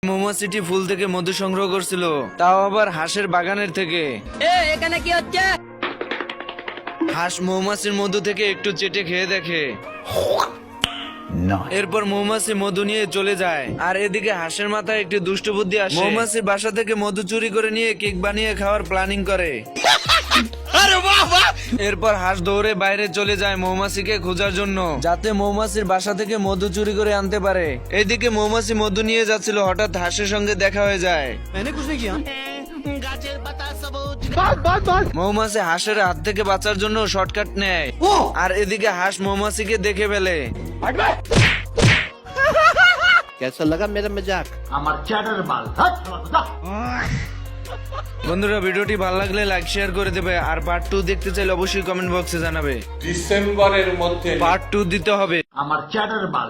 মৌমাছিটি ফুল থেকে মধু সংগ্রহ করছিল, তাও আবার হাঁসের বাগানের থেকে। এখানে কি হচ্ছে? হাঁস মৌমাছির মধু থেকে একটু চেটে খেয়ে দেখে। এরপর মৌমাছি মধু নিয়ে চলে যায়। আর এদিকে হাঁসের মাথায় একটি দুষ্ট বুদ্ধি আসে। মৌমাছি বাসা থেকে মধু চুরি করে নিয়ে কেক বানিয়ে খাওয়ার প্ল্যানিং করে। এরপর হাঁস দৌড়ে বাইরে চলে যায় মৌমাছিকে খোঁজার জন্য, যাতে মৌমাছির বাসা থেকে মধু চুরি করে আনতে পারে। এদিকে মৌমাছি মধু নিয়ে যাচ্ছিল, হঠাৎ হাঁসের সঙ্গে দেখা হয়ে যায়। মৌমাছি হাঁসের হাত থেকে বাঁচার জন্য শর্টকাট নেয়, আর এদিকে হাঁস মৌমাছিকে দেখে ফেলে। कैसा लगा मेरा मजाक? বন্ধুরা, ভিডিওটি ভালো লাগলে লাইক শেয়ার করে দেবে, আর পার্ট 2 দেখতে চাইলে অবশ্যই কমেন্ট বক্সে জানাবে। ডিসেম্বরের মধ্যে পার্ট 2 দিতে হবে। আমার চ্যাটার বাল